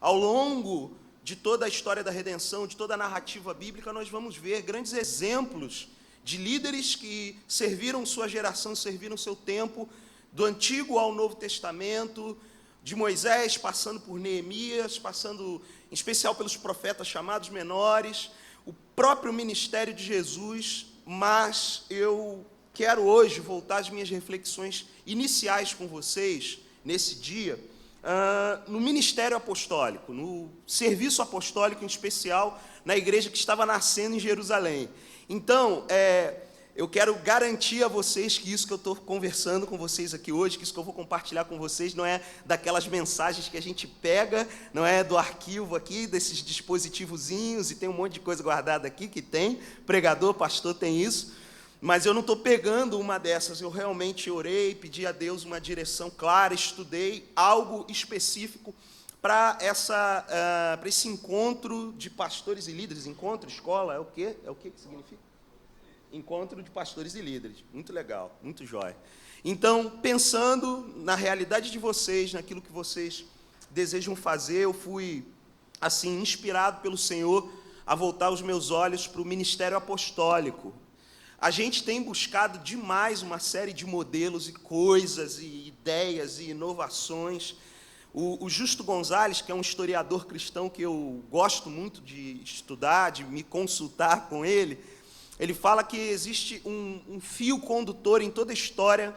Ao longo de toda a história da redenção, de toda a narrativa bíblica, nós vamos ver grandes exemplos de líderes que serviram sua geração, serviram seu tempo, do Antigo ao Novo Testamento, de Moisés, passando por Neemias, passando em especial pelos profetas chamados menores, o próprio ministério de Jesus. Mas eu quero hoje voltar às minhas reflexões iniciais com vocês, nesse dia, no ministério apostólico, no serviço apostólico, em especial na igreja que estava nascendo em Jerusalém. Então, eu quero garantir a vocês que isso que eu estou conversando com vocês aqui hoje, que isso que eu vou compartilhar com vocês, não é daquelas mensagens que a gente pega, não é do arquivo aqui, desses dispositivozinhos, e tem um monte de coisa guardada aqui, que tem, pregador, pastor tem isso, mas eu não estou pegando uma dessas, eu realmente orei, pedi a Deus uma direção clara, estudei algo específico para esse encontro de pastores e líderes. Encontro, escola, é o quê? É o que significa? Encontro de pastores e líderes. Muito legal, muito jóia. Então, pensando na realidade de vocês, naquilo que vocês desejam fazer, eu fui, assim, inspirado pelo Senhor a voltar os meus olhos para o ministério apostólico. A gente tem buscado demais uma série de modelos e coisas, e ideias e inovações. O Justo Gonzalez, que é um historiador cristão que eu gosto muito de estudar, de me consultar com ele fala que existe um fio condutor em toda a história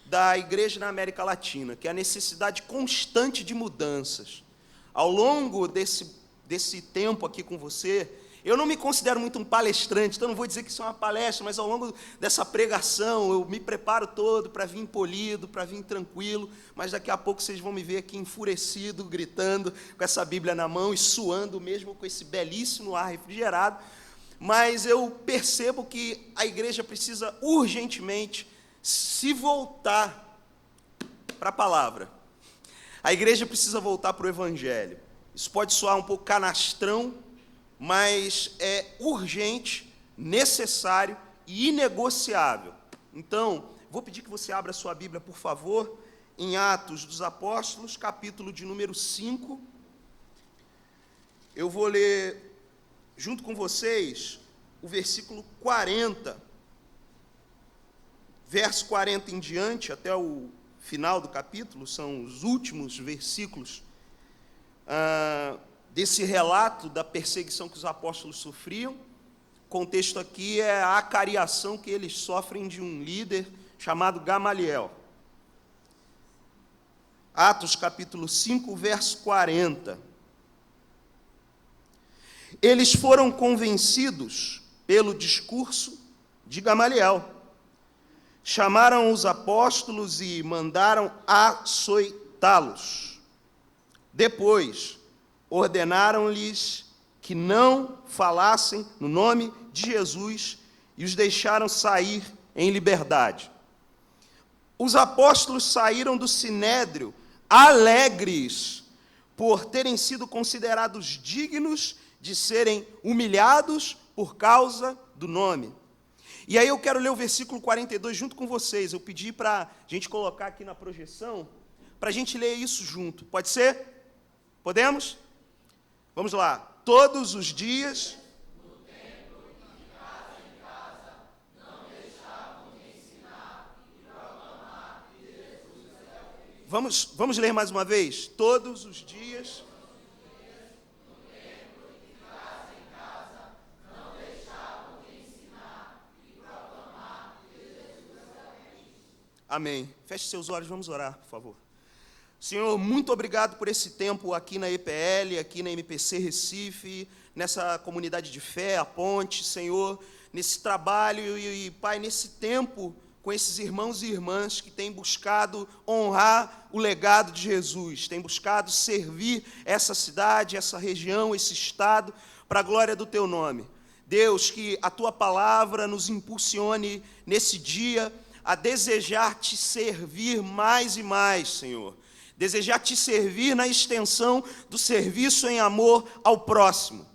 da igreja na América Latina, que é a necessidade constante de mudanças. Ao longo desse tempo aqui com você, eu não me considero muito um palestrante, então não vou dizer que isso é uma palestra, mas ao longo dessa pregação eu me preparo todo para vir polido, para vir tranquilo, mas daqui a pouco vocês vão me ver aqui enfurecido, gritando, com essa Bíblia na mão e suando mesmo com esse belíssimo ar refrigerado. Mas eu percebo que a igreja precisa urgentemente se voltar para a palavra. A igreja precisa voltar para o Evangelho. Isso pode soar um pouco canastrão, mas é urgente, necessário e inegociável. Então, vou pedir que você abra a sua Bíblia, por favor, em Atos dos Apóstolos, capítulo de número 5. Eu vou ler junto com vocês o versículo 40, verso 40 em diante, até o final do capítulo, são os últimos versículos desse relato da perseguição que os apóstolos sofriam. O contexto aqui é a acariação que eles sofrem de um líder chamado Gamaliel. Atos capítulo 5, verso 40. Eles foram convencidos pelo discurso de Gamaliel. Chamaram os apóstolos e mandaram açoitá-los. Depois, ordenaram-lhes que não falassem no nome de Jesus e os deixaram sair em liberdade. Os apóstolos saíram do sinédrio alegres por terem sido considerados dignos de serem humilhados por causa do nome. E aí eu quero ler o versículo 42 junto com vocês. Eu pedi para a gente colocar aqui na projeção, para a gente ler isso junto. Pode ser? Podemos? Vamos lá. Todos os dias... No templo e de casa em casa, não deixavam de ensinar e proclamar que Jesus é o Cristo. Vamos ler mais uma vez? Todos os dias... Amém. Feche seus olhos, vamos orar, por favor. Senhor, muito obrigado por esse tempo aqui na EPL, aqui na MPC Recife, nessa comunidade de fé, a Ponte, Senhor, nesse trabalho e, Pai, nesse tempo com esses irmãos e irmãs que têm buscado honrar o legado de Jesus, têm buscado servir essa cidade, essa região, esse estado, para a glória do Teu nome. Deus, que a Tua palavra nos impulsione nesse dia a desejar Te servir mais e mais, Senhor. Desejar Te servir na extensão do serviço em amor ao próximo.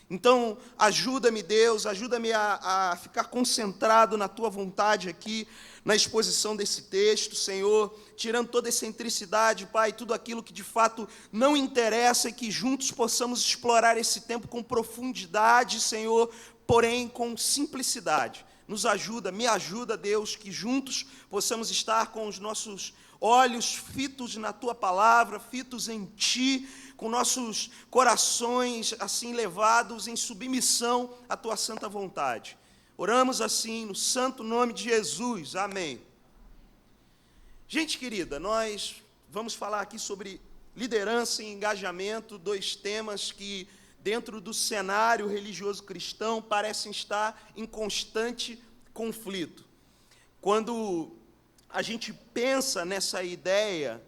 Então, ajuda-me, Deus, ajuda-me a ficar concentrado na Tua vontade aqui, na exposição desse texto, Senhor, tirando toda excentricidade, Pai, tudo aquilo que de fato não interessa, e que juntos possamos explorar esse tempo com profundidade, Senhor, porém com simplicidade. Nos ajuda, me ajuda, Deus, que juntos possamos estar com os nossos olhos fitos na Tua palavra, fitos em Ti, com nossos corações assim levados em submissão à Tua santa vontade. Oramos assim no santo nome de Jesus. Amém. Gente querida, nós vamos falar aqui sobre liderança e engajamento, dois temas que, dentro do cenário religioso cristão, parecem estar em constante conflito. Quando a gente pensa nessa ideia,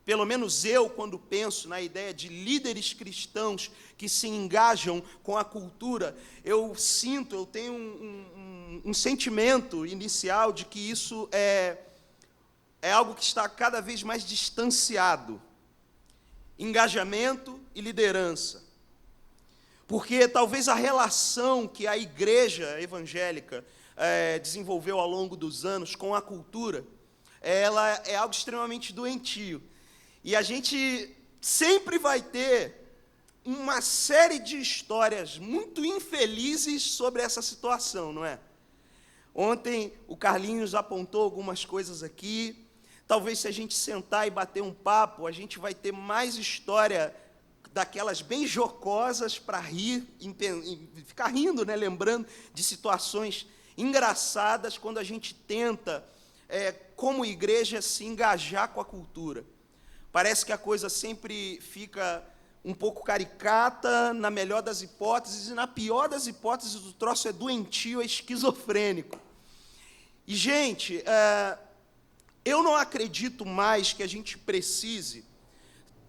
pelo menos eu, quando penso na ideia de líderes cristãos que se engajam com a cultura, eu tenho um sentimento inicial de que isso é algo que está cada vez mais distanciado. Engajamento e liderança. Porque talvez a relação que a igreja evangélica desenvolveu ao longo dos anos com a cultura, ela é algo extremamente doentio. E a gente sempre vai ter uma série de histórias muito infelizes sobre essa situação, não é? Ontem o Carlinhos apontou algumas coisas aqui. Talvez se a gente sentar e bater um papo, a gente vai ter mais história daquelas bem jocosas para rir, e ficar rindo, né? Lembrando de situações engraçadas quando a gente tenta, como igreja, se engajar com a cultura. Parece que a coisa sempre fica um pouco caricata, na melhor das hipóteses, e na pior das hipóteses o troço é doentio, é esquizofrênico. E, gente, eu não acredito mais que a gente precise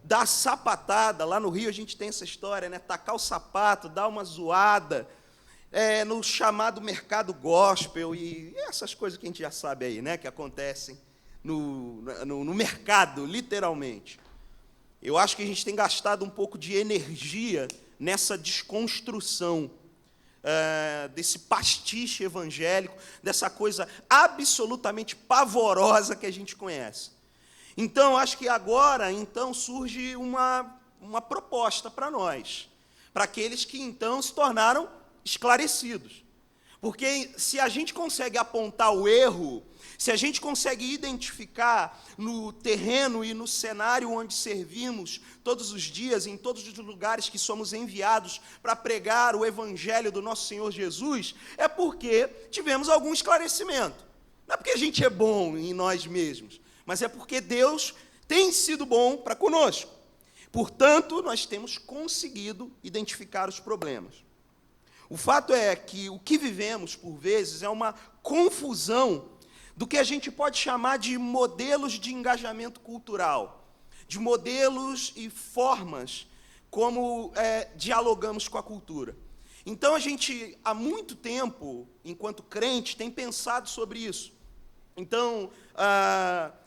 dar sapatada. Lá no Rio a gente tem essa história, né? Tacar o sapato, dar uma zoada, no chamado mercado gospel, e essas coisas que a gente já sabe aí, né? Que acontecem no mercado, literalmente. Eu acho que a gente tem gastado um pouco de energia nessa desconstrução desse pastiche evangélico, dessa coisa absolutamente pavorosa que a gente conhece. Então, acho que agora surge uma proposta para nós, para aqueles que então se tornaram esclarecidos. Porque se a gente consegue apontar o erro, se a gente consegue identificar no terreno e no cenário onde servimos todos os dias, em todos os lugares que somos enviados para pregar o evangelho do nosso Senhor Jesus, é porque tivemos algum esclarecimento. Não é porque a gente é bom em nós mesmos, mas é porque Deus tem sido bom para conosco. Portanto, nós temos conseguido identificar os problemas. O fato é que o que vivemos, por vezes, é uma confusão do que a gente pode chamar de modelos de engajamento cultural, de modelos e formas como dialogamos com a cultura. Então, a gente, há muito tempo, enquanto crente, tem pensado sobre isso. Então,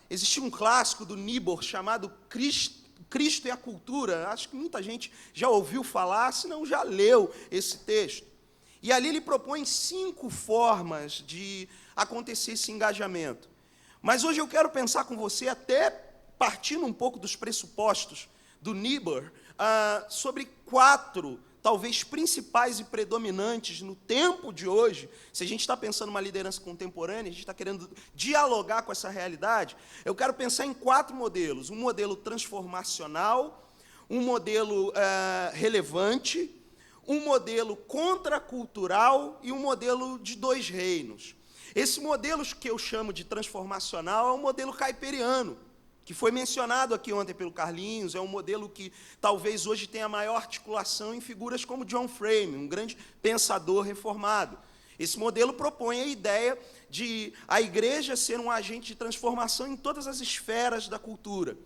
existe um clássico do Niebuhr chamado Cristo e a Cultura. Acho que muita gente já ouviu falar, se não já leu esse texto. E ali ele propõe 5 formas de acontecer esse engajamento. Mas hoje eu quero pensar com você, até partindo um pouco dos pressupostos do Niebuhr, sobre 4, talvez principais e predominantes no tempo de hoje. Se a gente está pensando numa liderança contemporânea, a gente está querendo dialogar com essa realidade, eu quero pensar em 4 modelos. Um modelo transformacional, um modelo relevante, um modelo contracultural e um modelo de 2 reinos. Esse modelo que eu chamo de transformacional é um modelo caiperiano, que foi mencionado aqui ontem pelo Carlinhos. É um modelo que talvez hoje tenha maior articulação em figuras como John Frame, um grande pensador reformado. Esse modelo propõe a ideia de a igreja ser um agente de transformação em todas as esferas da cultura.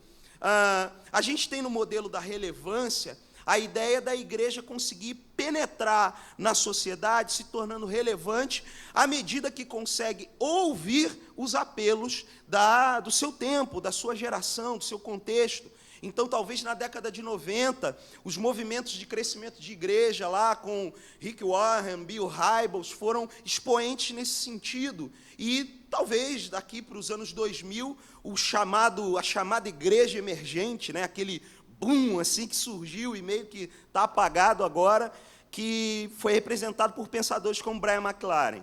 A gente tem no modelo da relevância a ideia da igreja conseguir penetrar na sociedade, se tornando relevante, à medida que consegue ouvir os apelos do seu tempo, da sua geração, do seu contexto. Então, talvez na década de 90, os movimentos de crescimento de igreja lá com Rick Warren, Bill Hybels, foram expoentes nesse sentido. E talvez daqui para os anos 2000, a chamada igreja emergente, né, aquele boom assim que surgiu e meio que está apagado agora, que foi representado por pensadores como Brian McLaren.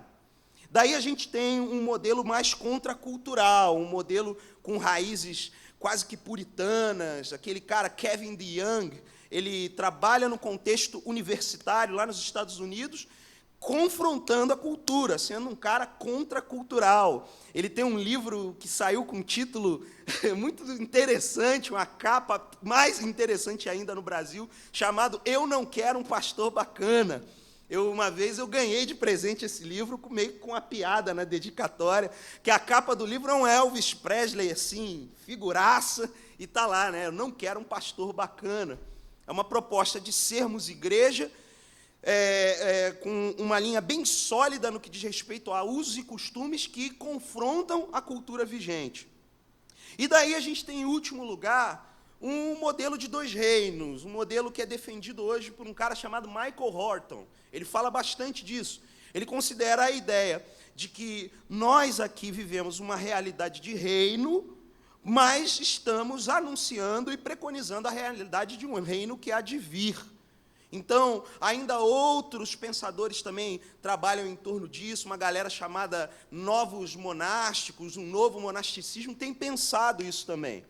Daí a gente tem um modelo mais contracultural, um modelo com raízes quase que puritanas. Aquele cara, Kevin DeYoung, ele trabalha no contexto universitário lá nos Estados Unidos, confrontando a cultura, sendo um cara contracultural. Ele tem um livro que saiu com um título muito interessante, uma capa mais interessante ainda no Brasil, chamado Eu Não Quero um Pastor Bacana. Uma vez eu ganhei de presente esse livro, meio com uma piada na dedicatória, que a capa do livro é um Elvis Presley, assim, figuraça, e está lá, né? Eu não quero um pastor bacana. É uma proposta de sermos igreja, com uma linha bem sólida no que diz respeito a usos e costumes que confrontam a cultura vigente. E daí a gente tem, em último lugar, um modelo de dois reinos, um modelo que é defendido hoje por um cara chamado Michael Horton. Ele fala bastante disso. Ele considera a ideia de que nós aqui vivemos uma realidade de reino, mas estamos anunciando e preconizando a realidade de um reino que há de vir. Então, ainda outros pensadores também trabalham em torno disso, uma galera chamada novos monásticos, um novo monasticismo, tem pensado isso também.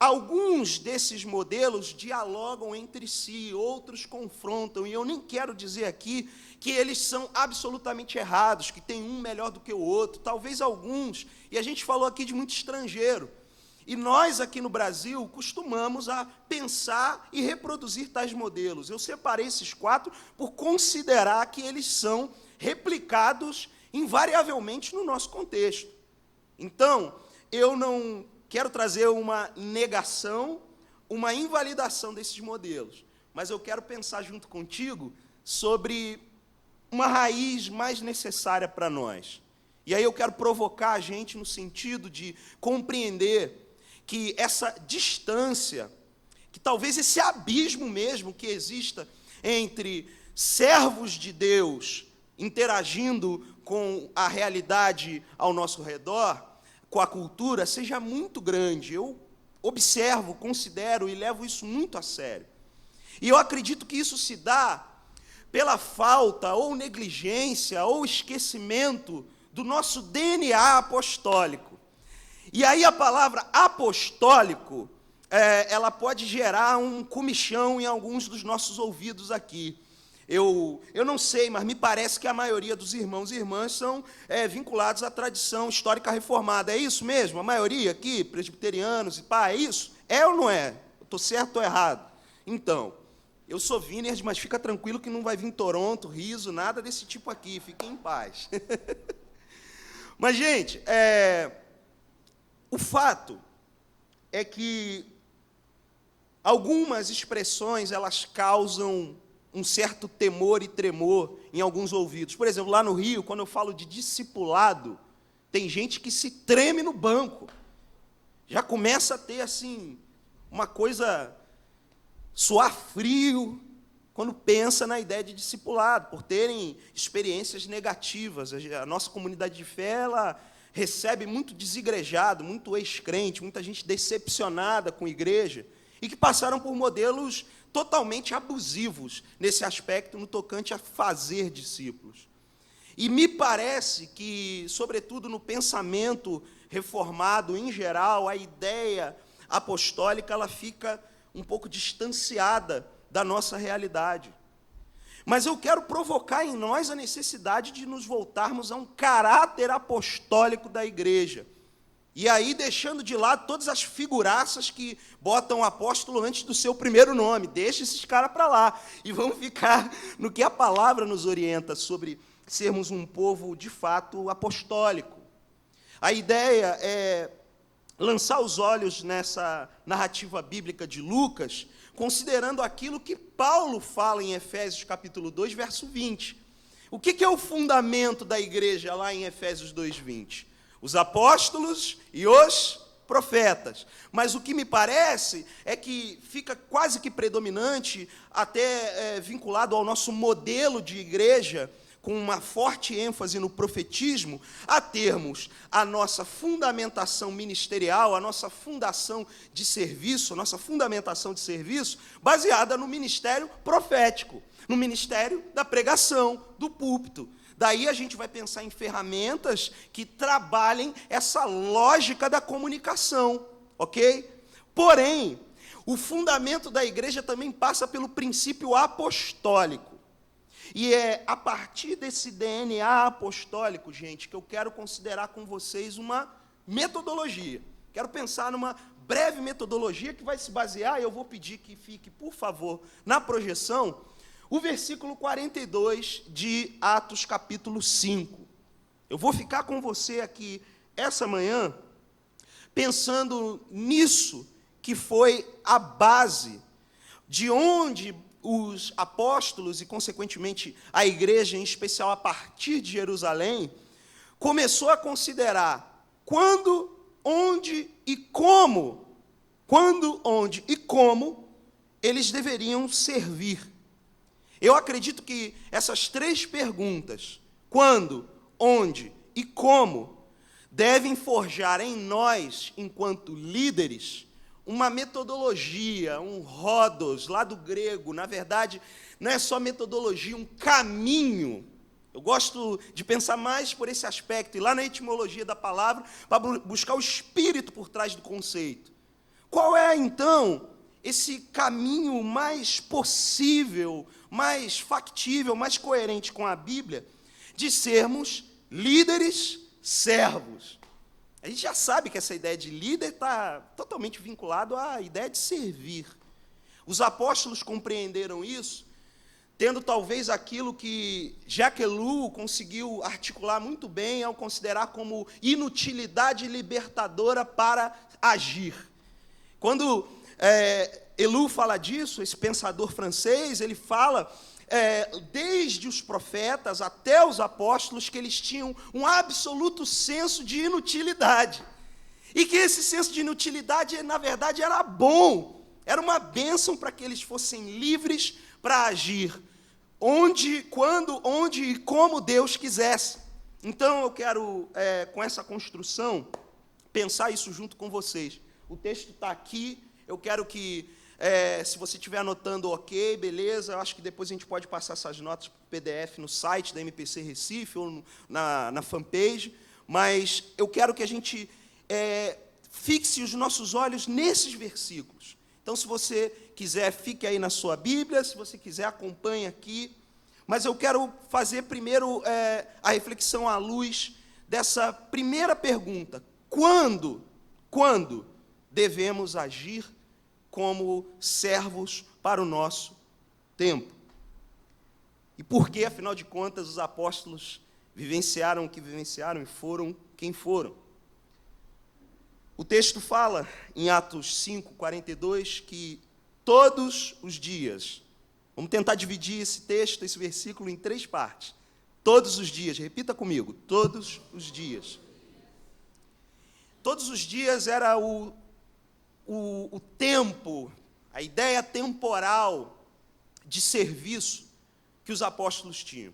Alguns desses modelos dialogam entre si, outros confrontam, e eu nem quero dizer aqui que eles são absolutamente errados, que tem um melhor do que o outro, talvez alguns, e a gente falou aqui de muito estrangeiro. E nós, aqui no Brasil, costumamos a pensar e reproduzir tais modelos. Eu separei esses 4 por considerar que eles são replicados invariavelmente no nosso contexto. Então, eu não quero trazer uma negação, uma invalidação desses modelos, mas eu quero pensar junto contigo sobre uma raiz mais necessária para nós. E aí eu quero provocar a gente no sentido de compreender que essa distância, que talvez esse abismo mesmo que exista entre servos de Deus interagindo com a realidade ao nosso redor, com a cultura, seja muito grande. Eu observo, considero e levo isso muito a sério. E eu acredito que isso se dá pela falta ou negligência ou esquecimento do nosso DNA apostólico. E aí a palavra apostólico, ela pode gerar um comichão em alguns dos nossos ouvidos aqui. Eu não sei, mas me parece que a maioria dos irmãos e irmãs são vinculados à tradição histórica reformada. É isso mesmo? A maioria aqui, presbiterianos e pá, é isso? É ou não é? Estou certo ou errado? Então, eu sou Vineyard, mas fica tranquilo que não vai vir Toronto, riso, nada desse tipo aqui, fiquem em paz. Mas, gente, o fato é que algumas expressões, elas causam um certo temor e tremor em alguns ouvidos. Por exemplo, lá no Rio, quando eu falo de discipulado, tem gente que se treme no banco. Já começa a ter, assim, uma coisa, suar frio, quando pensa na ideia de discipulado, por terem experiências negativas. A nossa comunidade de fé, ela recebe muito desigrejado, muito ex-crente, muita gente decepcionada com a igreja, e que passaram por modelos totalmente abusivos nesse aspecto, no tocante a fazer discípulos. E me parece que, sobretudo no pensamento reformado em geral, a ideia apostólica ela fica um pouco distanciada da nossa realidade. Mas eu quero provocar em nós a necessidade de nos voltarmos a um caráter apostólico da igreja. E aí, deixando de lado todas as figuraças que botam o apóstolo antes do seu primeiro nome. Deixa esses caras para lá. E vamos ficar no que a palavra nos orienta sobre sermos um povo, de fato, apostólico. A ideia é lançar os olhos nessa narrativa bíblica de Lucas, considerando aquilo que Paulo fala em Efésios capítulo 2, verso 20. O que é o fundamento da igreja lá em Efésios 2, 20? Os apóstolos e os profetas. Mas o que me parece é que fica quase que predominante, até vinculado ao nosso modelo de igreja, com uma forte ênfase no profetismo, a termos a nossa fundamentação ministerial, a nossa fundação de serviço, a nossa fundamentação de serviço, baseada no ministério profético, no ministério da pregação, do púlpito. Daí a gente vai pensar em ferramentas que trabalhem essa lógica da comunicação, ok? Porém, o fundamento da igreja também passa pelo princípio apostólico. E é a partir desse DNA apostólico, gente, que eu quero considerar com vocês uma metodologia. Quero pensar numa breve metodologia que vai se basear, e eu vou pedir que fique, por favor, na projeção, o versículo 42 de Atos, capítulo 5. Eu vou ficar com você aqui essa manhã, pensando nisso que foi a base de onde os apóstolos e, consequentemente, a igreja, em especial a partir de Jerusalém, começou a considerar quando, onde e como eles deveriam servir. Eu acredito que essas três perguntas, quando, onde e como, devem forjar em nós, enquanto líderes, uma metodologia, um rhodos, lá do grego. Na verdade, não é só metodologia, um caminho. Eu gosto de pensar mais por esse aspecto, e lá na etimologia da palavra, para buscar o espírito por trás do conceito. Qual é, então, esse caminho mais possível, mais factível, mais coerente com a Bíblia, de sermos líderes servos? A gente já sabe que essa ideia de líder está totalmente vinculado à ideia de servir. Os apóstolos compreenderam isso, tendo talvez aquilo que Jacques Ellul conseguiu articular muito bem ao considerar como inutilidade libertadora para agir. Quando Ellul fala disso, esse pensador francês, ele fala, desde os profetas até os apóstolos, que eles tinham um absoluto senso de inutilidade. E que esse senso de inutilidade, na verdade, era bom, era uma bênção para que eles fossem livres para agir, onde, quando, onde e como Deus quisesse. Então, eu quero, com essa construção, pensar isso junto com vocês. O texto está aqui, eu quero que, se você estiver anotando, ok, beleza, eu acho que depois a gente pode passar essas notas para o PDF no site da MPC Recife ou na fanpage, mas eu quero que a gente fixe os nossos olhos nesses versículos. Então, se você quiser, fique aí na sua Bíblia, se você quiser, acompanhe aqui, mas eu quero fazer primeiro a reflexão à luz dessa primeira pergunta: quando devemos agir como servos para o nosso tempo? E por que, afinal de contas, os apóstolos vivenciaram o que vivenciaram e foram quem foram? O texto fala, em Atos 5, 42, que todos os dias, vamos tentar dividir esse texto, esse versículo, em três partes. Todos os dias, repita comigo, todos os dias. Todos os dias era o tempo, a ideia temporal de serviço que os apóstolos tinham,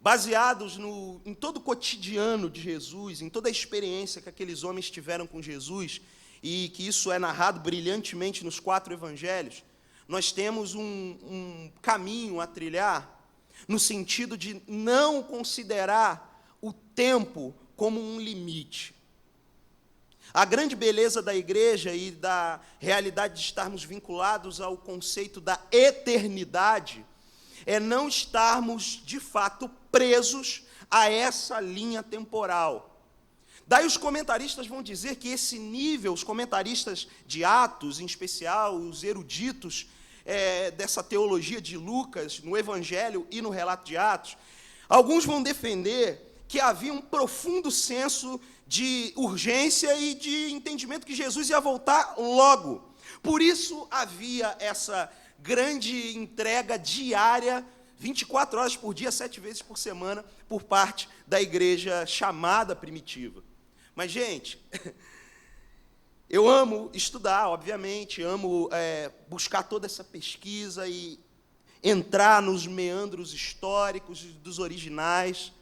baseados em todo o cotidiano de Jesus, em toda a experiência que aqueles homens tiveram com Jesus, e que isso é narrado brilhantemente nos 4 evangelhos. Nós temos um caminho a trilhar, no sentido de não considerar o tempo como um limite. A grande beleza da igreja e da realidade de estarmos vinculados ao conceito da eternidade é não estarmos, de fato, presos a essa linha temporal. Daí os comentaristas vão dizer que esse nível, os comentaristas de Atos, em especial, os eruditos dessa teologia de Lucas, no Evangelho e no relato de Atos, alguns vão defender que havia um profundo senso de urgência e de entendimento que Jesus ia voltar logo. Por isso havia essa grande entrega diária, 24 horas por dia, 7 vezes por semana, por parte da igreja chamada primitiva. Mas, gente, Eu amo estudar, obviamente, amo buscar toda essa pesquisa e entrar nos meandros históricos dos originais,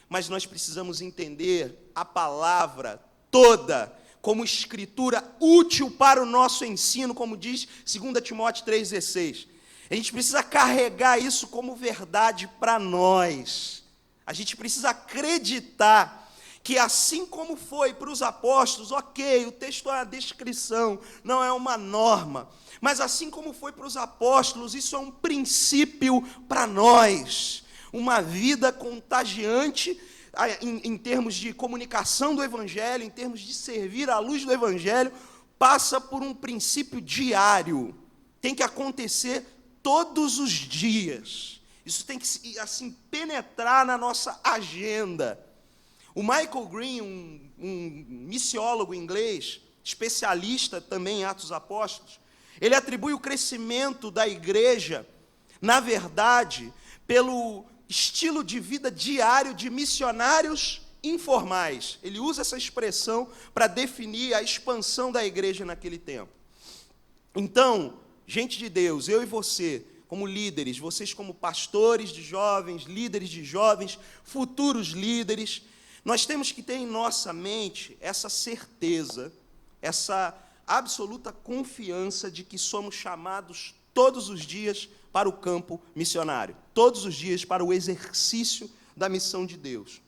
mas nós precisamos entender a palavra toda como escritura útil para o nosso ensino, como diz 2 Timóteo 3,16. A gente precisa carregar isso como verdade para nós. A gente precisa acreditar que assim como foi para os apóstolos, ok, o texto é uma descrição, não é uma norma, mas assim como foi para os apóstolos, isso é um princípio para nós, uma vida contagiante em termos de comunicação do Evangelho, em termos de servir à luz do Evangelho, passa por um princípio diário, tem que acontecer todos os dias, isso tem que assim penetrar na nossa agenda. O Michael Green, um missiólogo inglês, especialista também em Atos Apóstolos, ele atribui o crescimento da igreja, na verdade, pelo estilo de vida diário de missionários informais. Ele usa essa expressão para definir a expansão da igreja naquele tempo. Então, gente de Deus, eu e você, como líderes, vocês como pastores de jovens, líderes de jovens, futuros líderes, nós temos que ter em nossa mente essa certeza, essa absoluta confiança de que somos chamados todos os dias para o campo missionário, todos os dias para o exercício da missão de Deus.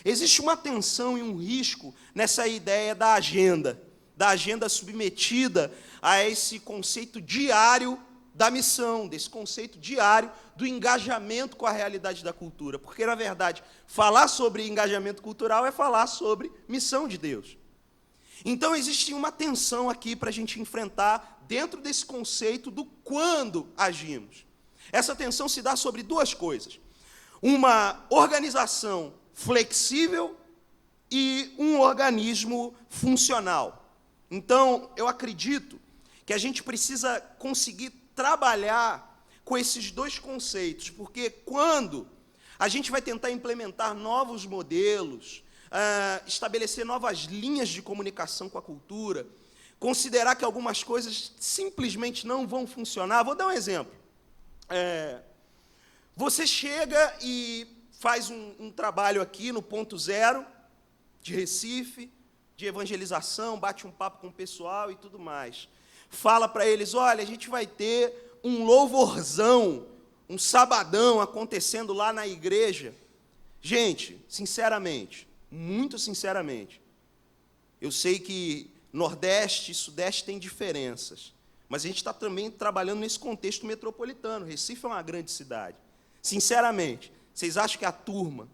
Existe uma tensão e um risco nessa ideia da agenda submetida a esse conceito diário da missão, desse conceito diário do engajamento com a realidade da cultura, porque, na verdade, falar sobre engajamento cultural é falar sobre missão de Deus. Então, existe uma tensão aqui para a gente enfrentar dentro desse conceito do quando agimos. Essa tensão se dá sobre duas coisas: uma organização flexível e um organismo funcional. Então, eu acredito que a gente precisa conseguir trabalhar com esses dois conceitos, porque quando a gente vai tentar implementar novos modelos, estabelecer novas linhas de comunicação com a cultura, considerar que algumas coisas simplesmente não vão funcionar. Vou dar um exemplo. Você chega e faz um trabalho aqui no Ponto Zero, de Recife, de evangelização, bate um papo com o pessoal e tudo mais. Fala para eles, olha, a gente vai ter um louvorzão, um sabadão acontecendo lá na igreja. Gente, sinceramente, muito sinceramente, eu sei que Nordeste e Sudeste têm diferenças, mas a gente está também trabalhando nesse contexto metropolitano. Recife é uma grande cidade. Sinceramente, vocês acham que a turma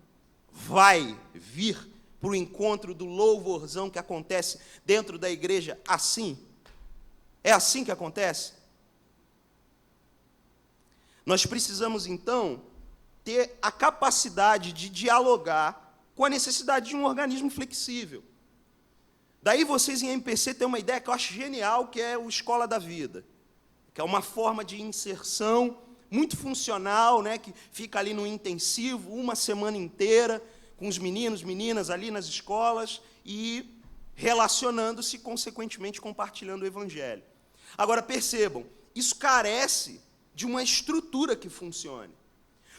vai vir para o encontro do louvorzão que acontece dentro da igreja assim? É assim que acontece? Nós precisamos, então, ter a capacidade de dialogar com a necessidade de um organismo flexível. Daí vocês em MPC têm uma ideia que eu acho genial, que é o Escola da Vida, que é uma forma de inserção muito funcional, né, que fica ali no intensivo, uma semana inteira, com os meninos, meninas ali nas escolas e relacionando-se, consequentemente, compartilhando o Evangelho. Agora, percebam, isso carece de uma estrutura que funcione.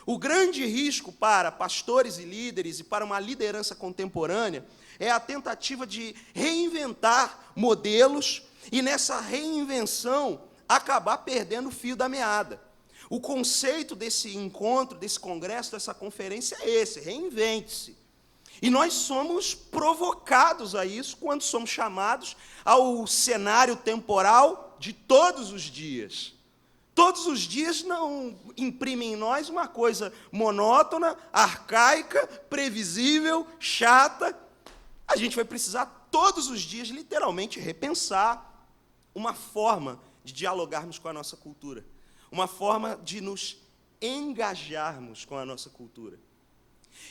O grande risco para pastores e líderes e para uma liderança contemporânea é a tentativa de reinventar modelos e, nessa reinvenção, acabar perdendo o fio da meada. O conceito desse encontro, desse congresso, dessa conferência é esse: reinvente-se. E nós somos provocados a isso quando somos chamados ao cenário temporal de todos os dias. Todos os dias não imprimem em nós uma coisa monótona, arcaica, previsível, chata. A gente vai precisar todos os dias, literalmente, repensar uma forma de dialogarmos com a nossa cultura, uma forma de nos engajarmos com a nossa cultura.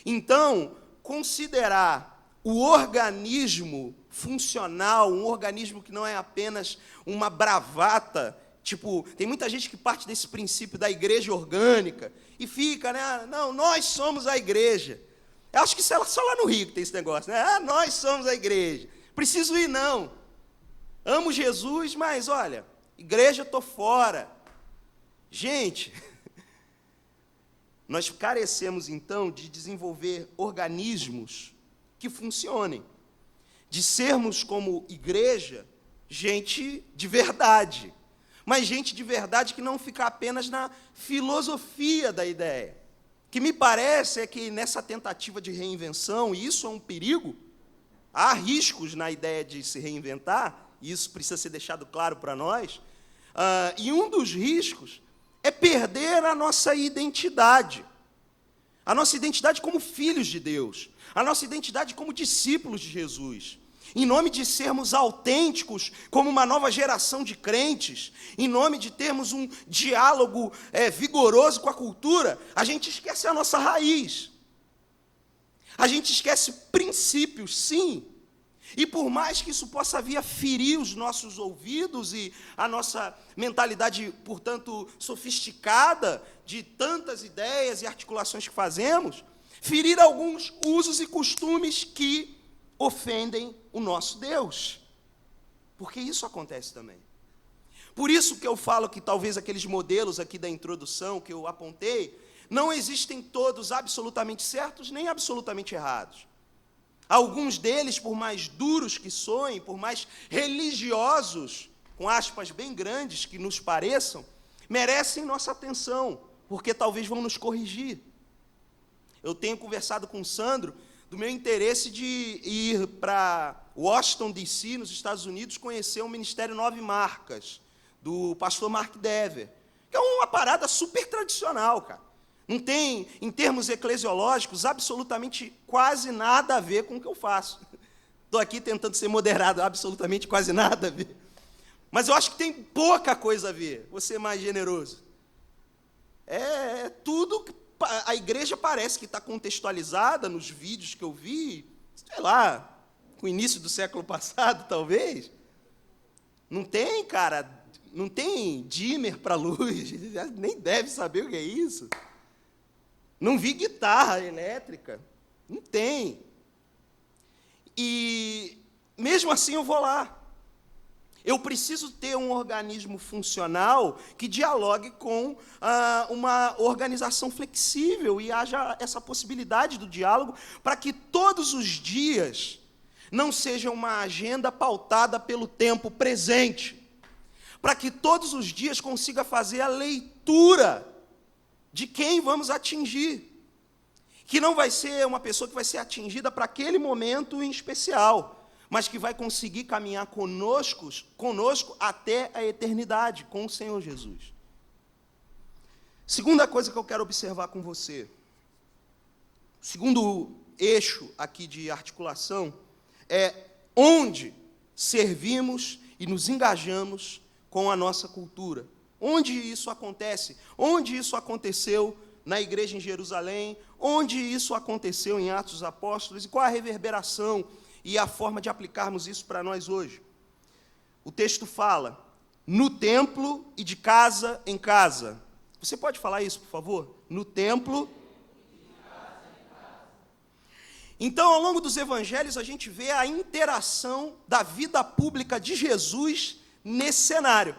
Então, considerar o organismo funcional, um organismo que não é apenas uma bravata. Tipo, tem muita gente que parte desse princípio da igreja orgânica e fica, né? Não, nós somos a igreja. Eu acho que só lá no Rio que tem esse negócio, né? Nós somos a igreja. Preciso ir, não. Amo Jesus, mas olha, igreja estou fora. Gente, nós carecemos então de desenvolver organismos que funcionem, de sermos como igreja, gente de verdade, mas gente de verdade que não fica apenas na filosofia da ideia. O que me parece é que nessa tentativa de reinvenção, e isso é um perigo, há riscos na ideia de se reinventar, e isso precisa ser deixado claro para nós, e um dos riscos é perder a nossa identidade como filhos de Deus, a nossa identidade como discípulos de Jesus. Em nome de sermos autênticos como uma nova geração de crentes, em nome de termos um diálogo vigoroso com a cultura, a gente esquece a nossa raiz. A gente esquece princípios, sim. E por mais que isso possa vir a ferir os nossos ouvidos e a nossa mentalidade, portanto, sofisticada, de tantas ideias e articulações que fazemos, ferir alguns usos e costumes que ofendem o nosso Deus. Porque isso acontece também. Por isso que eu falo que talvez aqueles modelos aqui da introdução que eu apontei, não existem todos absolutamente certos nem absolutamente errados. Alguns deles, por mais duros que soem, por mais religiosos, com aspas bem grandes que nos pareçam, merecem nossa atenção, porque talvez vão nos corrigir. Eu tenho conversado com o Sandro do meu interesse de ir para Washington, D.C., nos Estados Unidos, conhecer o Ministério 9 Marcas, do pastor Mark Dever, que é uma parada super tradicional, cara. Não tem, em termos eclesiológicos, absolutamente quase nada a ver com o que eu faço. Estou aqui tentando ser moderado, absolutamente quase nada a ver. Mas eu acho que tem pouca coisa a ver, vou ser mais generoso. É tudo que a igreja parece que está contextualizada nos vídeos que eu vi, sei lá, com o início do século passado, talvez. Não tem, cara, não tem dimmer para luz, nem deve saber o que é isso. Não vi guitarra elétrica, não tem. E mesmo assim eu vou lá. Eu preciso ter um organismo funcional que dialogue com uma organização flexível e haja essa possibilidade do diálogo para que todos os dias não seja uma agenda pautada pelo tempo presente, para que todos os dias consiga fazer a leitura de quem vamos atingir, que não vai ser uma pessoa que vai ser atingida para aquele momento em especial, mas que vai conseguir caminhar conosco até a eternidade, com o Senhor Jesus. Segunda coisa que eu quero observar com você, segundo eixo aqui de articulação, é onde servimos e nos engajamos com a nossa cultura. Onde isso acontece? Onde isso aconteceu na igreja em Jerusalém? Onde isso aconteceu em Atos dos Apóstolos? E qual a reverberação e a forma de aplicarmos isso para nós hoje? O texto fala, no templo e de casa em casa. Você pode falar isso, por favor? No templo e de casa em casa. Então, ao longo dos evangelhos, a gente vê a interação da vida pública de Jesus nesse cenário.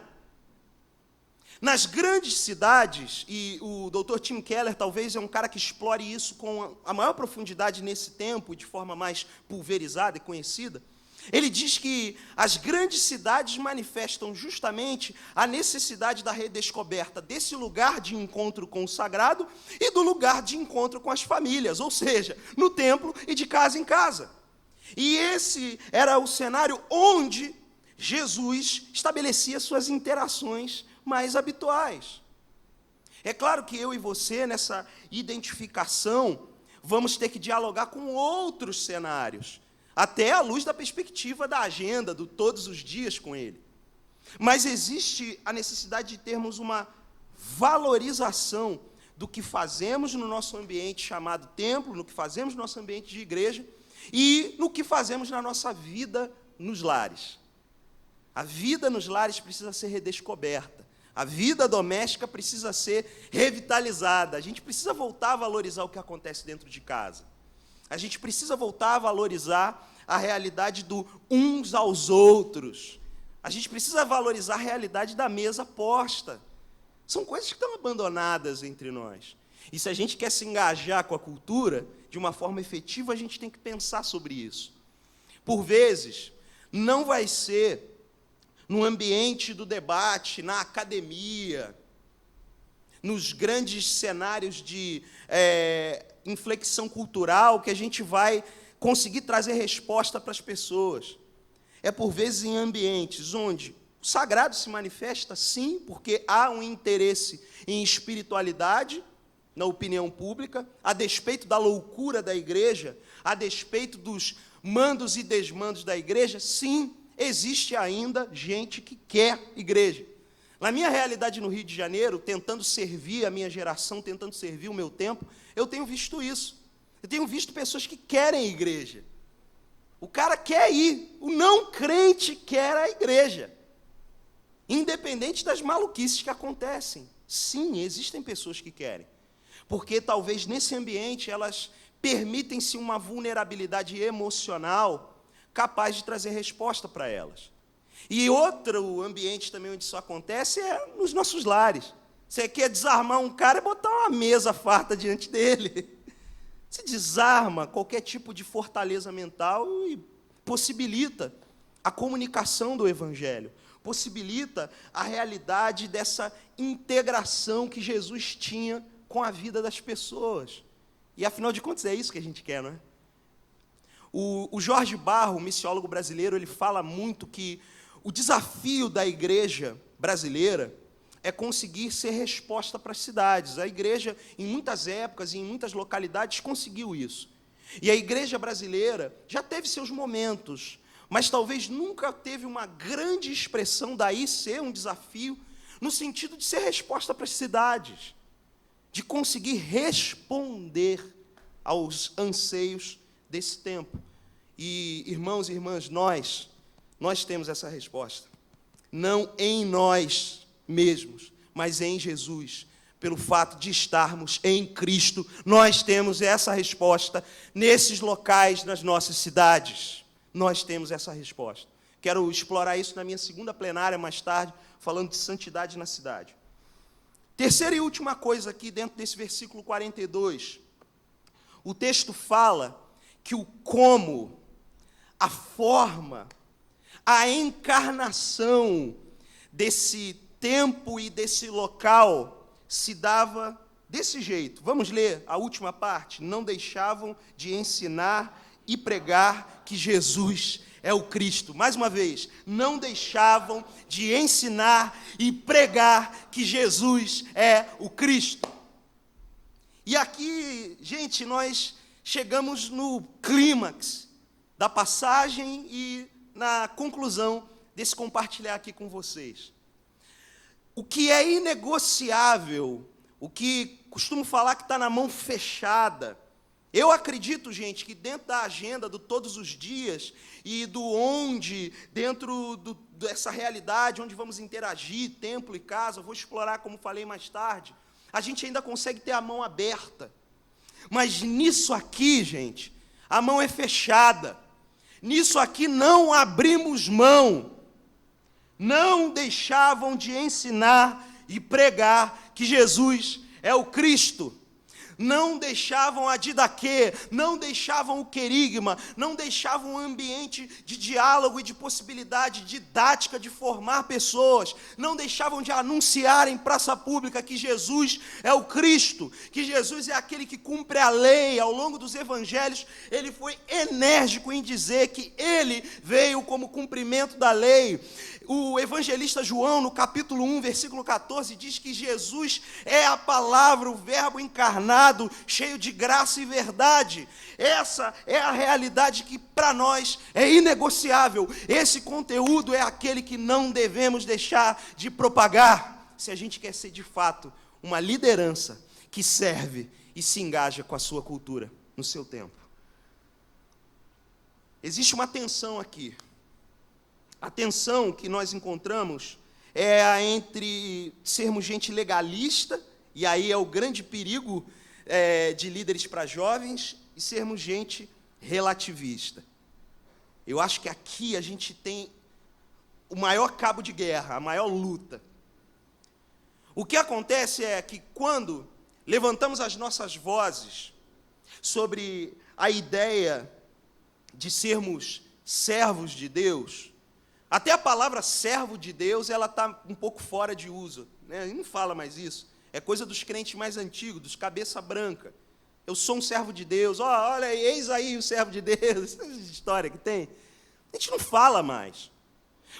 Nas grandes cidades, e o Dr. Tim Keller talvez é um cara que explore isso com a maior profundidade nesse tempo, e de forma mais pulverizada e conhecida, ele diz que as grandes cidades manifestam justamente a necessidade da redescoberta desse lugar de encontro com o sagrado e do lugar de encontro com as famílias, ou seja, no templo e de casa em casa. E esse era o cenário onde Jesus estabelecia suas interações mais habituais. É claro que eu e você, nessa identificação, vamos ter que dialogar com outros cenários, até à luz da perspectiva da agenda, do todos os dias com ele. Mas existe a necessidade de termos uma valorização do que fazemos no nosso ambiente chamado templo, no que fazemos no nosso ambiente de igreja, e no que fazemos na nossa vida nos lares. A vida nos lares precisa ser redescoberta. A vida doméstica precisa ser revitalizada. A gente precisa voltar a valorizar o que acontece dentro de casa. A gente precisa voltar a valorizar a realidade do uns aos outros. A gente precisa valorizar a realidade da mesa posta. São coisas que estão abandonadas entre nós. E se a gente quer se engajar com a cultura de uma forma efetiva, a gente tem que pensar sobre isso. Por vezes, não vai ser no ambiente do debate, na academia, nos grandes cenários de inflexão cultural, que a gente vai conseguir trazer resposta para as pessoas. É, por vezes, em ambientes onde o sagrado se manifesta, sim, porque há um interesse em espiritualidade na opinião pública, a despeito da loucura da igreja, a despeito dos mandos e desmandos da igreja, sim, existe ainda gente que quer igreja. Na minha realidade no Rio de Janeiro, tentando servir a minha geração, tentando servir o meu tempo, eu tenho visto isso. Eu tenho visto pessoas que querem igreja. O cara quer ir, o não crente quer a igreja. Independente das maluquices que acontecem. Sim, existem pessoas que querem. Porque talvez nesse ambiente elas permitem-se uma vulnerabilidade emocional capaz de trazer resposta para elas. E outro ambiente também onde isso acontece é nos nossos lares. Você quer desarmar um cara e botar uma mesa farta diante dele. Você desarma qualquer tipo de fortaleza mental e possibilita a comunicação do Evangelho, possibilita a realidade dessa integração que Jesus tinha com a vida das pessoas. E, afinal de contas, é isso que a gente quer, não é? O Jorge Barro, missiólogo brasileiro, ele fala muito que o desafio da igreja brasileira é conseguir ser resposta para as cidades. A igreja, em muitas épocas e em muitas localidades, conseguiu isso. E a igreja brasileira já teve seus momentos, mas talvez nunca teve uma grande expressão, daí ser um desafio, no sentido de ser resposta para as cidades, de conseguir responder aos anseios desse tempo. E, irmãos e irmãs, nós temos essa resposta. Não em nós mesmos, mas em Jesus. Pelo fato de estarmos em Cristo, nós temos essa resposta nesses locais, nas nossas cidades. Nós temos essa resposta. Quero explorar isso na minha segunda plenária mais tarde, falando de santidade na cidade. Terceira e última coisa aqui, dentro desse versículo 42. O texto fala que o como, a forma, a encarnação desse tempo e desse local se dava desse jeito. Vamos ler a última parte. Não deixavam de ensinar e pregar que Jesus é o Cristo. Mais uma vez, não deixavam de ensinar e pregar que Jesus é o Cristo. E aqui, gente, nós chegamos no clímax da passagem e na conclusão desse compartilhar aqui com vocês. O que é inegociável, o que costumo falar que está na mão fechada, eu acredito, gente, que dentro da agenda do todos os dias e do onde, dentro dessa realidade, onde vamos interagir, templo e casa, eu vou explorar, como falei mais tarde, a gente ainda consegue ter a mão aberta. Mas nisso aqui, gente, a mão é fechada. Nisso aqui não abrimos mão. Não deixavam de ensinar e pregar que Jesus é o Cristo. Não deixavam a didaquê, não deixavam o querigma, não deixavam um ambiente de diálogo e de possibilidade didática de formar pessoas, não deixavam de anunciar em praça pública que Jesus é o Cristo, que Jesus é aquele que cumpre a lei. Ao longo dos evangelhos, ele foi enérgico em dizer que ele veio como cumprimento da lei. O evangelista João, no capítulo 1, versículo 14, diz que Jesus é a palavra, o verbo encarnado, cheio de graça e verdade. Essa é a realidade que para nós é inegociável. Esse conteúdo é aquele que não devemos deixar de propagar, se a gente quer ser de fato uma liderança que serve e se engaja com a sua cultura no seu tempo. Existe uma tensão aqui. A tensão que nós encontramos é a entre sermos gente legalista, e aí é o grande perigo de líderes para jovens, e sermos gente relativista. Eu acho que aqui a gente tem o maior cabo de guerra, a maior luta. O que acontece é que quando levantamos as nossas vozes sobre a ideia de sermos servos de Deus, até a palavra servo de Deus, ela está um pouco fora de uso, né? Não fala mais isso. É coisa dos crentes mais antigos, dos cabeça branca. Eu sou um servo de Deus. Olha, eis aí o servo de Deus. Essa história que tem. A gente não fala mais.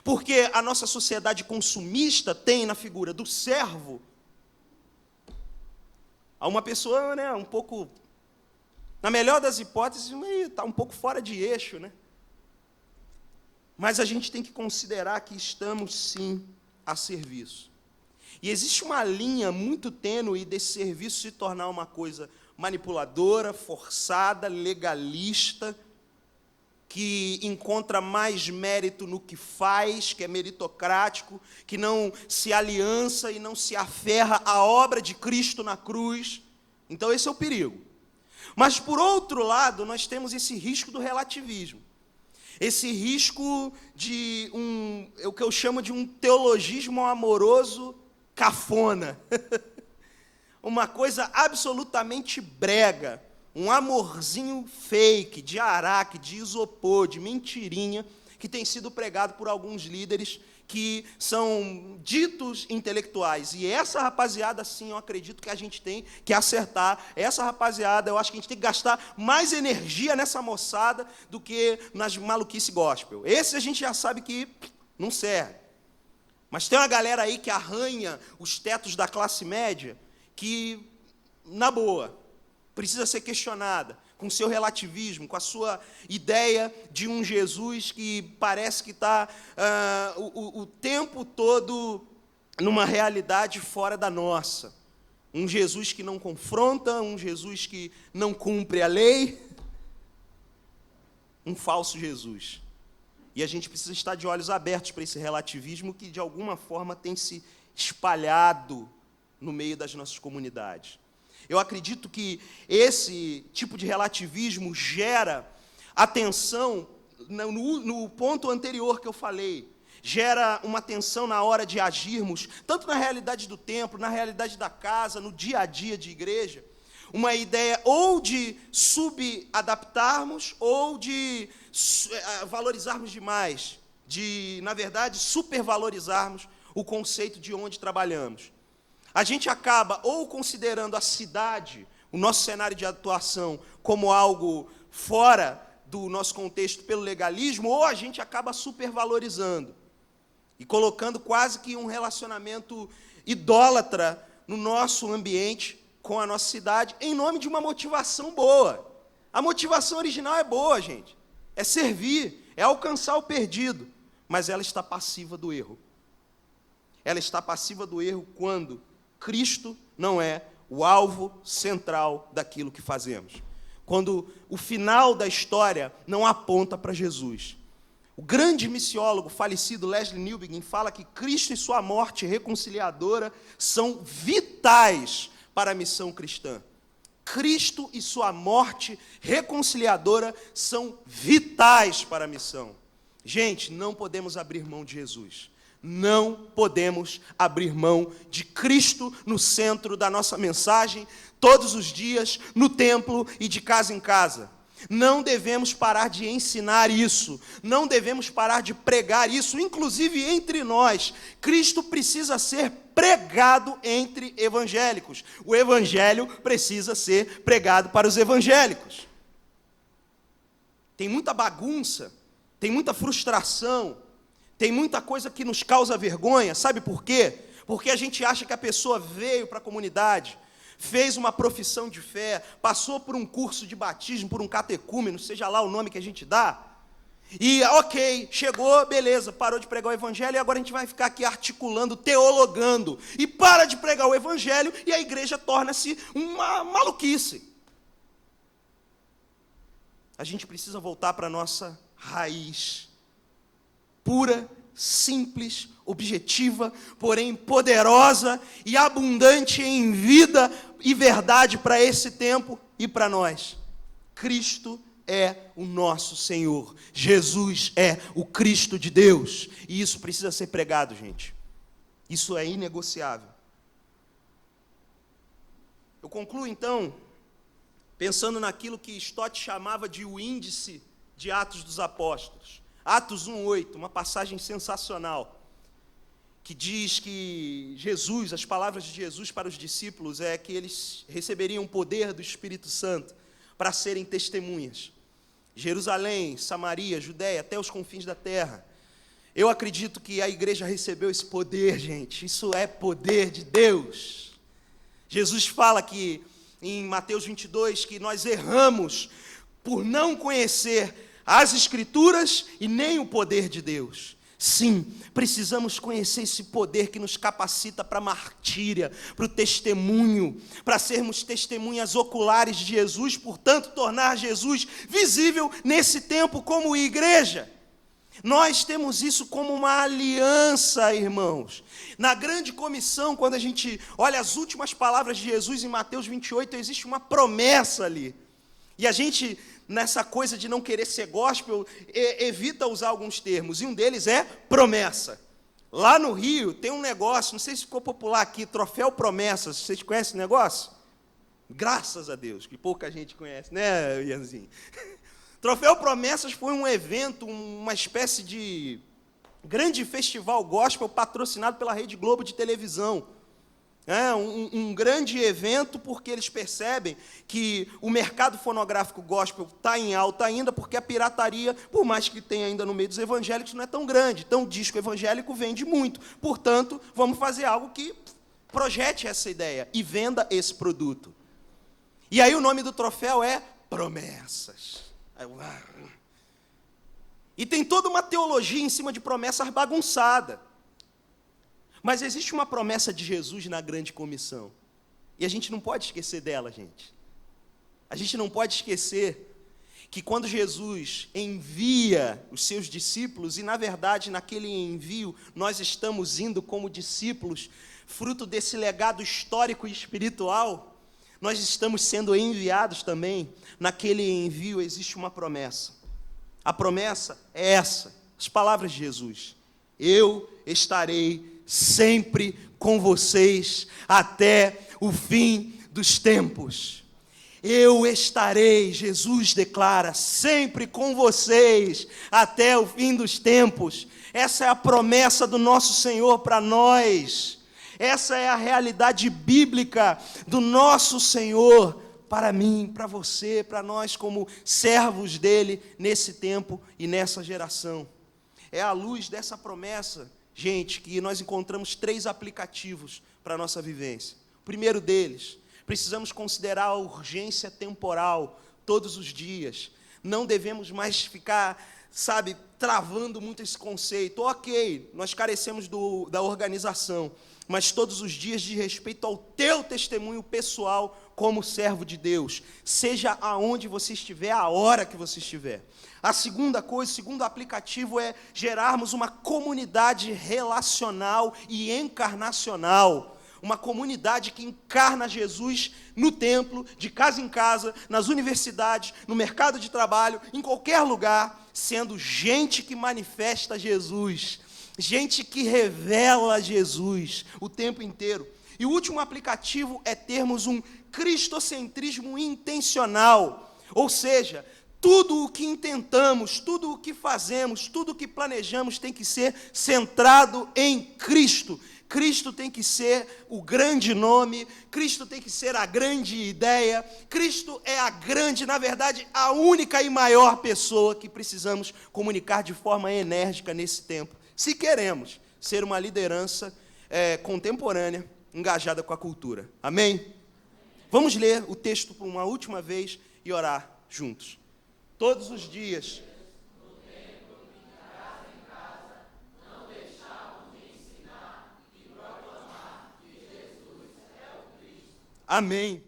Porque a nossa sociedade consumista tem na figura do servo a uma pessoa, né, um pouco, na melhor das hipóteses, está um pouco fora de eixo, né? Mas a gente tem que considerar que estamos, sim, a serviço. E existe uma linha muito tênue desse serviço se tornar uma coisa manipuladora, forçada, legalista, que encontra mais mérito no que faz, que é meritocrático, que não se aliança e não se aferra à obra de Cristo na cruz. Então, esse é o perigo. Mas, por outro lado, nós temos esse risco do relativismo. Esse risco de o que eu chamo de um teologismo amoroso cafona. Uma coisa absolutamente brega, um amorzinho fake, de araque, de isopor, de mentirinha, que tem sido pregado por alguns líderes que são ditos intelectuais. E essa rapaziada, sim, eu acredito que a gente tem que acertar. Essa rapaziada, eu acho que a gente tem que gastar mais energia nessa moçada do que nas maluquice gospel. Esse a gente já sabe que não serve. Mas tem uma galera aí que arranha os tetos da classe média que, na boa, precisa ser questionada com o seu relativismo, com a sua ideia de um Jesus que parece que está o tempo todo numa realidade fora da nossa. Um Jesus que não confronta, um Jesus que não cumpre a lei, um falso Jesus. E a gente precisa estar de olhos abertos para esse relativismo que, de alguma forma, tem se espalhado no meio das nossas comunidades. Eu acredito que esse tipo de relativismo gera atenção no ponto anterior que eu falei. Gera uma tensão na hora de agirmos, tanto na realidade do templo, na realidade da casa, no dia a dia de igreja. Uma ideia ou de subadaptarmos ou de valorizarmos demais, de, na verdade, supervalorizarmos o conceito de onde trabalhamos. A gente acaba ou considerando a cidade, o nosso cenário de atuação, como algo fora do nosso contexto pelo legalismo, ou a gente acaba supervalorizando e colocando quase que um relacionamento idólatra no nosso ambiente com a nossa cidade, em nome de uma motivação boa. A motivação original é boa, gente. É servir, é alcançar o perdido, mas ela está passiva do erro. Ela está passiva do erro quando Cristo não é o alvo central daquilo que fazemos. Quando o final da história não aponta para Jesus. O grande missiólogo falecido Leslie Newbegin fala que Cristo e sua morte reconciliadora são vitais para a missão cristã. Cristo e sua morte reconciliadora são vitais para a missão. Gente, não podemos abrir mão de Jesus. Não podemos abrir mão de Cristo no centro da nossa mensagem, todos os dias, no templo e de casa em casa. Não devemos parar de ensinar isso, não devemos parar de pregar isso, inclusive entre nós. Cristo precisa ser pregado entre evangélicos. O evangelho precisa ser pregado para os evangélicos. Tem muita bagunça, tem muita frustração, tem muita coisa que nos causa vergonha, sabe por quê? Porque a gente acha que a pessoa veio para a comunidade, fez uma profissão de fé, passou por um curso de batismo, por um catecúmeno, seja lá o nome que a gente dá, e ok, chegou, beleza, parou de pregar o evangelho, e agora a gente vai ficar aqui articulando, teologando, e para de pregar o evangelho, e a igreja torna-se uma maluquice. A gente precisa voltar para a nossa raiz, pura, simples, objetiva, porém poderosa e abundante em vida e verdade para esse tempo e para nós. Cristo é o nosso Senhor. Jesus é o Cristo de Deus. E isso precisa ser pregado, gente. Isso é inegociável. Eu concluo, então, pensando naquilo que Stott chamava de o índice de Atos dos Apóstolos. Atos 1:8, uma passagem sensacional, que diz que Jesus, as palavras de Jesus para os discípulos é que eles receberiam o poder do Espírito Santo para serem testemunhas. Jerusalém, Samaria, Judéia, até os confins da terra. Eu acredito que a igreja recebeu esse poder, gente. Isso é poder de Deus. Jesus fala que, em Mateus 22, que nós erramos por não conhecer as Escrituras e nem o poder de Deus. Sim, precisamos conhecer esse poder que nos capacita para a martíria, para o testemunho, para sermos testemunhas oculares de Jesus, portanto, tornar Jesus visível nesse tempo como igreja. Nós temos isso como uma aliança, irmãos. Na grande comissão, quando a gente olha as últimas palavras de Jesus em Mateus 28, existe uma promessa ali. E a gente, nessa coisa de não querer ser gospel, evita usar alguns termos, e um deles é promessa. Lá no Rio tem um negócio, não sei se ficou popular aqui, Troféu Promessas. Vocês conhecem esse negócio? Graças a Deus, que pouca gente conhece, né, Ianzinho? Troféu Promessas foi um evento, uma espécie de grande festival gospel patrocinado pela Rede Globo de televisão. É um grande evento porque eles percebem que o mercado fonográfico gospel está em alta ainda, porque a pirataria, por mais que tenha ainda no meio dos evangélicos, não é tão grande. Então, o disco evangélico vende muito. Portanto, vamos fazer algo que projete essa ideia e venda esse produto. E aí o nome do troféu é Promessas. E tem toda uma teologia em cima de promessas bagunçada. Mas existe uma promessa de Jesus na grande comissão. E a gente não pode esquecer dela, gente. A gente não pode esquecer que quando Jesus envia os seus discípulos, e na verdade naquele envio nós estamos indo como discípulos, fruto desse legado histórico e espiritual, nós estamos sendo enviados também. Naquele envio existe uma promessa. A promessa é essa, as palavras de Jesus: eu estarei sempre com vocês até o fim dos tempos. Eu estarei, Jesus declara, sempre com vocês até o fim dos tempos. Essa é a promessa do nosso Senhor para nós. Essa é a realidade bíblica do nosso Senhor para mim, para você, para nós como servos dele nesse tempo e nessa geração. É à luz dessa promessa, gente, que nós encontramos 3 aplicativos para a nossa vivência. O primeiro deles, precisamos considerar a urgência temporal todos os dias. Não devemos mais ficar, travando muito esse conceito. Ok, nós carecemos da organização, mas todos os dias diz respeito ao teu testemunho pessoal como servo de Deus, seja aonde você estiver, a hora que você estiver. A segunda coisa, o segundo aplicativo é gerarmos uma comunidade relacional e encarnacional, uma comunidade que encarna Jesus no templo, de casa em casa, nas universidades, no mercado de trabalho, em qualquer lugar, sendo gente que manifesta Jesus, gente que revela Jesus o tempo inteiro. E o último aplicativo é termos um cristocentrismo intencional, ou seja, tudo o que intentamos, tudo o que fazemos, tudo o que planejamos tem que ser centrado em Cristo. Cristo tem que ser o grande nome, Cristo tem que ser a grande ideia, Cristo é a grande, na verdade, a única e maior pessoa que precisamos comunicar de forma enérgica nesse tempo, se queremos ser uma liderança contemporânea, engajada com a cultura. Amém? Vamos ler o texto por uma última vez e orar juntos. Todos os dias. Amém.